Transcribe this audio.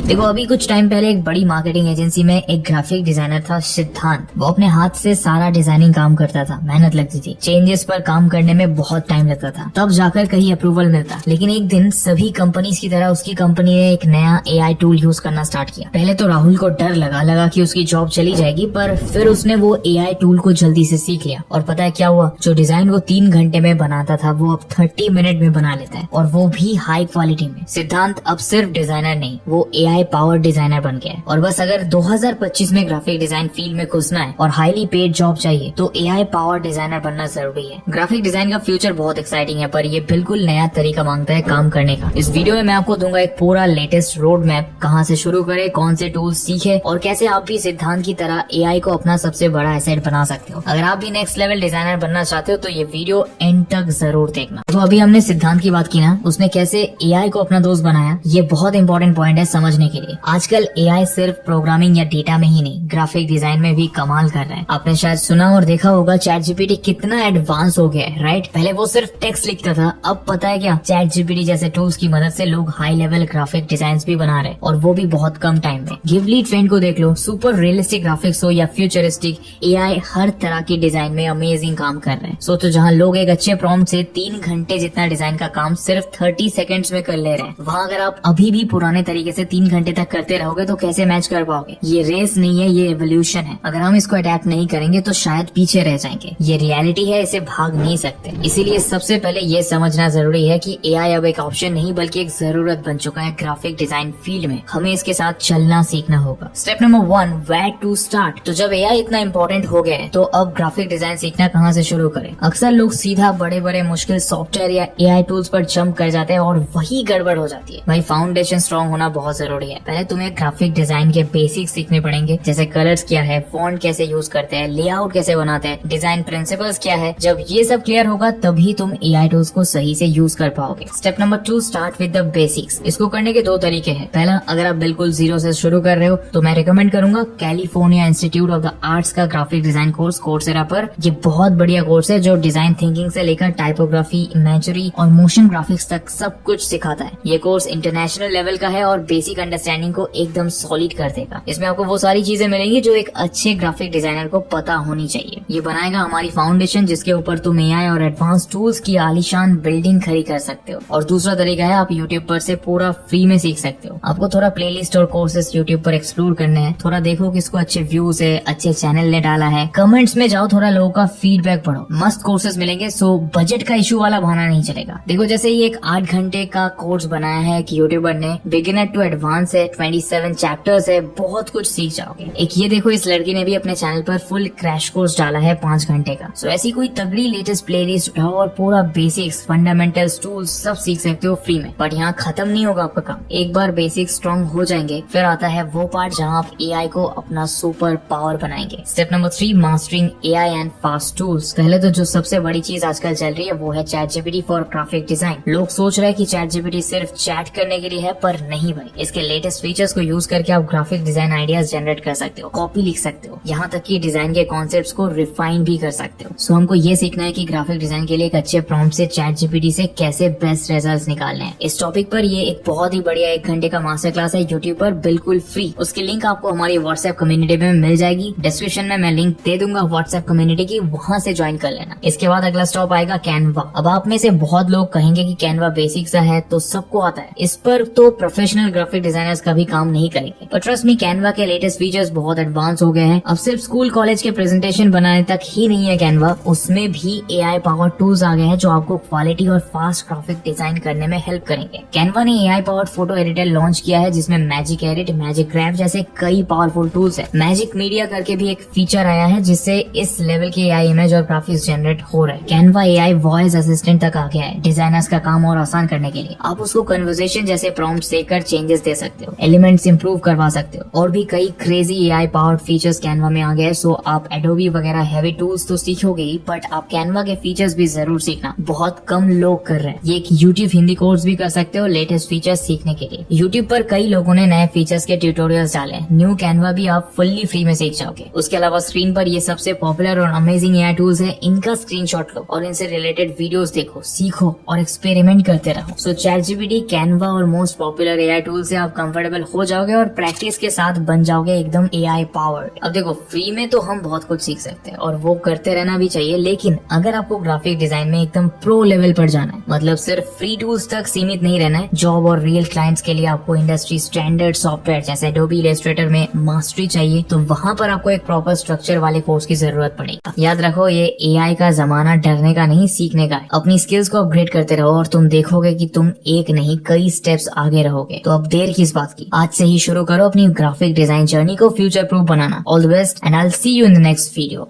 देखो अभी कुछ टाइम पहले एक बड़ी मार्केटिंग एजेंसी में एक ग्राफिक डिजाइनर था सिद्धांत। वो अपने हाथ से सारा डिजाइनिंग काम करता था, मेहनत लगती थी, चेंजेस पर काम करने में बहुत टाइम लगता था, तब जाकर कहीं अप्रूवल मिलता। लेकिन एक दिन सभी कंपनीज की तरह उसकी कंपनी ने एक नया एआई टूल यूज करना स्टार्ट किया। पहले तो राहुल को डर लगा कि उसकी जॉब चली जाएगी, पर फिर उसने वो एआई टूल को जल्दी से सीख लिया। और पता है क्या हुआ? जो डिजाइन वो 3 घंटे में बनाता था वो अब 30 मिनट में बना लेता है, और वो भी हाई क्वालिटी में। सिद्धांत अब सिर्फ डिजाइनर नहीं, वो एआई पावर डिजाइनर बन गया है। और बस अगर 2025 में ग्राफिक डिजाइन फील्ड में घुसना है और हाईली पेड जॉब चाहिए तो एआई पावर डिजाइनर बनना जरूरी है। ग्राफिक डिजाइन का फ्यूचर बहुत एक्साइटिंग है, पर ये बिल्कुल नया तरीका मांगता है काम करने का। इस वीडियो में मैं आपको दूंगा एक पूरा लेटेस्ट रोड मैप, कहाँ से शुरू करें, कौन से टूल्स सीखे और कैसे आप भी सिद्धांत की तरह एआई को अपना सबसे बड़ा एसेट बना सकते हो। अगर आप भी नेक्स्ट लेवल डिजाइनर बनना चाहते हो तो ये वीडियो एंड तक जरूर देखना। तो अभी हमने सिद्धांत की बात की ना, उसने कैसे एआई को अपना दोस्त बनाया, ये बहुत इंपॉर्टेंट पॉइंट है समझने के लिए। आजकल एआई सिर्फ प्रोग्रामिंग या डेटा में ही नहीं, ग्राफिक डिजाइन में भी कमाल कर रहा है। आपने शायद सुना और देखा होगा चैट जीपीटी कितना एडवांस हो गया है, राइट? पहले वो सिर्फ टेक्स्ट लिखता था, अब पता है क्या, चैट जीपीटी जैसे टूल्स की मदद से लोग हाई लेवल ग्राफिक डिजाइन भी बना रहे हैं, और वो भी बहुत कम टाइम में। गिवली ट्रेंड को देख लो, सुपर रियलिस्टिक ग्राफिक्स हो या फ्यूचरिस्टिक, एआई हर तरह की डिजाइन में अमेजिंग काम कर रहे हैं। सोचो जहाँ लोग एक अच्छे प्रॉम्प्ट से 3 घंटे जितना डिजाइन का काम सिर्फ 30 सेकंड्स में कर ले रहे हैं, वहाँ अगर आप अभी भी पुराने तरीके से 3 घंटे तक करते रहोगे तो कैसे मैच कर पाओगे? ये रेस नहीं है, ये एवोल्यूशन है। अगर हम इसको अडेप्ट नहीं करेंगे तो शायद पीछे रह जाएंगे। ये रियलिटी है, इसे भाग नहीं सकते। इसीलिए सबसे पहले ये समझना जरूरी है कि एआई अब एक ऑप्शन नहीं बल्कि एक जरूरत बन चुका है ग्राफिक डिजाइन फील्ड में। हमें इसके साथ चलना सीखना होगा। Step number 1, where to start. तो जब एआई इतना इम्पोर्टेंट हो गया है तो अब ग्राफिक डिजाइन सीखना कहाँ से शुरू करें? अक्सर लोग सीधा बड़े बड़े मुश्किल सॉफ्टवेयर या एआई टूल्स पर जंप कर जाते हैं और वही गड़बड़ हो जाती है। भाई फाउंडेशन स्ट्रॉन्ग होना बहुत जरूरी है। पहले तुम्हें ग्राफिक डिजाइन के बेसिक्स सीखने पड़ेंगे, जैसे कलर्स क्या है, फॉन्ट कैसे यूज करते हैं, लेआउट कैसे बनाते हैं, डिजाइन प्रिंसिपल्स क्या है। जब ये सब क्लियर होगा तभी तुम एआई टूल्स को सही से यूज कर पाओगे। Step number 2, start with the basics. इसको करने के 2 तरीके हैं। पहला, अगर आप बिल्कुल जीरो से शुरू कर रहे हो तो मैं रिकमेंड करूंगा California institute of the arts का ग्राफिक डिजाइन कोर्स कोर्सेरा पर। ये बहुत बढ़िया कोर्स है जो डिजाइन थिंकिंग से लेकर टाइपोग्राफी, इमेजरी और मोशन ग्राफिक्स तक सब कुछ सिखाता है। ये कोर्स इंटरनेशनल लेवल का है और बेसिक अंडरस्टैंडिंग को एकदम सॉलिड कर देगा। इसमें आपको वो सारी चीजें मिलेंगी जो एक अच्छे ग्राफिक डिजाइनर को पता होनी चाहिए। ये बनाएगा हमारी फाउंडेशन जिसके ऊपर तुम एआई और एडवांस टूल्स की आलीशान बिल्डिंग खड़ी कर सकते हो। और दूसरा तरीका है, आप यूट्यूब पर से पूरा फ्री में सीख सकते हो। आपको थोड़ा प्लेलिस्ट और कोर्सेज यूट्यूब पर एक्सप्लोर करने हैं, थोड़ा देखो किसको अच्छे व्यूज है, अच्छे चैनल ने डाला है, कमेंट्स में जाओ, थोड़ा लोगों का फीडबैक पढ़ो। मस्त कोर्सेज मिलेंगे, सो बजट का इशू वाला बहाना नहीं चलेगा। देखो जैसे ये एक 8 घंटे का कोर्स बनाया है एक यूट्यूबर ने, बिगिनर टू एडवांस है, 27 चैप्टर्स है, बहुत कुछ सीख जाओगे। एक ये देखो, इस लड़की ने भी अपने चैनल पर फुल क्रैश कोर्स डाला है 5 घंटे का। सो ऐसी कोई तगड़ी लेटेस्ट प्लेलिस्ट उठाओ और पूरा बेसिक्स, फंडामेंटल्स, टूल्स सब सीख सकते हो फ्री में। बट यहाँ खत्म नहीं होगा आपका काम। एक बार बेसिक स्ट्रॉन्ग हो जाएंगे फिर आता है वो पार्ट जहाँ आप एआई को अपना सुपर पावर बनाएंगे। Step number 3, mastering AI and fast tools. पहले तो जो सबसे बड़ी चीज आजकल चल रही है वो है chat GPT for graphic design. लोग सोच रहे हैं कि चैट जीपीटी सिर्फ चैट करने के लिए है, पर नहीं भाई। इसके लेटेस्ट फीचर्स को यूज करके आप ग्राफिक डिजाइन आइडियाज जनरेट कर सकते हो, कॉपी लिख सकते हो, यहाँ तक कि डिजाइन के कॉन्सेप्ट्स को रिफाइन भी कर सकते हो। सो हमको ये सीखना है कि ग्राफिक डिजाइन के लिए एक अच्छे प्रॉम्प्ट से चैट जीपीटी से कैसे बेस्ट रिजल्ट्स निकालने हैं। इस टॉपिक पर ये एक बहुत ही बढ़िया 1 घंटे का मास्टर क्लास है यूट्यूब पर, बिल्कुल फ्री। उसकी लिंक आपको हमारी व्हाट्सएप कम्युनिटी में मिल जाएगी। डिस्क्रिप्शन में मैं लिंक दे दूंगा व्हाट्सएप कम्युनिटी की, वहाँ से ज्वाइन कर लेना। इसके बाद अगला स्टॉप आएगा कैनवा। अब आप में से बहुत लोग कहेंगे कि कैनवा बेसिक सा है तो सबको आता है, इस पर तो प्रोफेशनल ग्राफिक डिजाइनर्स कभी काम नहीं करेंगे। पर ट्रस्ट मी, कैनवा के लेटेस्ट फीचर्स बहुत एडवांस हो गए हैं। अब सिर्फ स्कूल कॉलेज के प्रेजेंटेशन बनाने तक ही नहीं है कैनवा, उसमें भी एआई पावर टूल्स आ गए हैं जो आपको क्वालिटी और फास्ट ग्राफिक डिजाइन करने में हेल्प करेंगे। कैनवा ने AI powered photo editor launch किया है जिसमें मैजिक एडिट, मैजिक ग्राफ जैसे कई पावरफुल टूल्स है। मैजिक मीडिया करके भी एक फीचर आया है जिससे इस लेवल के एआई इमेज और ग्राफिक्स जनरेट हो रहे हैं। कैनवा एआई वॉइस असिस्टेंट तक आ गया है डिजाइनर्स का काम और आसान करने के लिए। आप उसको कन्वर्सेशन जैसे प्रॉम्प्ट्स देकर चेंजेस दे सकते हो, एलिमेंट्स इंप्रूव करवा सकते हो, और भी कई crazy AI powered features Canva में आ गए। सो आप एडोबी वगैरह हैवी टूल्स तो सीखोगे ही, बट आप कैनवा के फीचर्स भी जरूर सीखना, बहुत कम लोग कर रहे हैं। ये एक यूट्यूब हिंदी कोर्स भी कर सकते हो लेटेस्ट फीचर्स सीखने के लिए। यूट्यूब पर कई लोगों ने नए फीचर्स के ट्यूटोरियल्स डाले। न्यू कैनवा भी आप फुल्ली फ्री में सीख जाओगे। उसके अलावा स्क्रीन पर ये सबसे पॉपुलर और अमेजिंग एआई टूल्स है, इनका स्क्रीनशॉट लो और इनसे रिलेटेड वीडियोस देखो, सीखो और एक्सपेरिमेंट करते रहो। सो चैट जीपीटी, कैनवा और मोस्ट पॉपुलर एआई टूल से आप कंफर्टेबल हो जाओगे और प्रैक्टिस के साथ बन जाओगे एकदम AI पावर्ड। अब देखो, फ्री में तो हम बहुत कुछ सीख सकते हैं और वो करते रहना भी चाहिए, लेकिन अगर आपको ग्राफिक डिजाइन में एकदम प्रो लेवल पर जाना है, मतलब सिर्फ फ्री टूल्स तक सीमित नहीं रहना है, जॉब और रियल क्लाइंट्स के लिए आपको इंडस्ट्री स्टैंडर्ड सॉफ्टवेयर जैसे एडोबी इलस्ट्रेटर में मास्टरी चाहिए, तो वहाँ पर आपको एक प्रॉपर स्ट्रक्चर वाले कोर्स की जरूरत पड़ेगी। याद रखो, ये AI का जमाना डरने का नहीं, सीखने का है। अपनी स्किल्स को अपग्रेड करते रहो और तुम देखोगे कि तुम एक नहीं कई स्टेप्स आगे रहोगे। तो अब देर किस बात की, आज से ही शुरू करो अपनी ग्राफिक डिजाइन जर्नी को future proof banana. All the best and I will see you in the next video.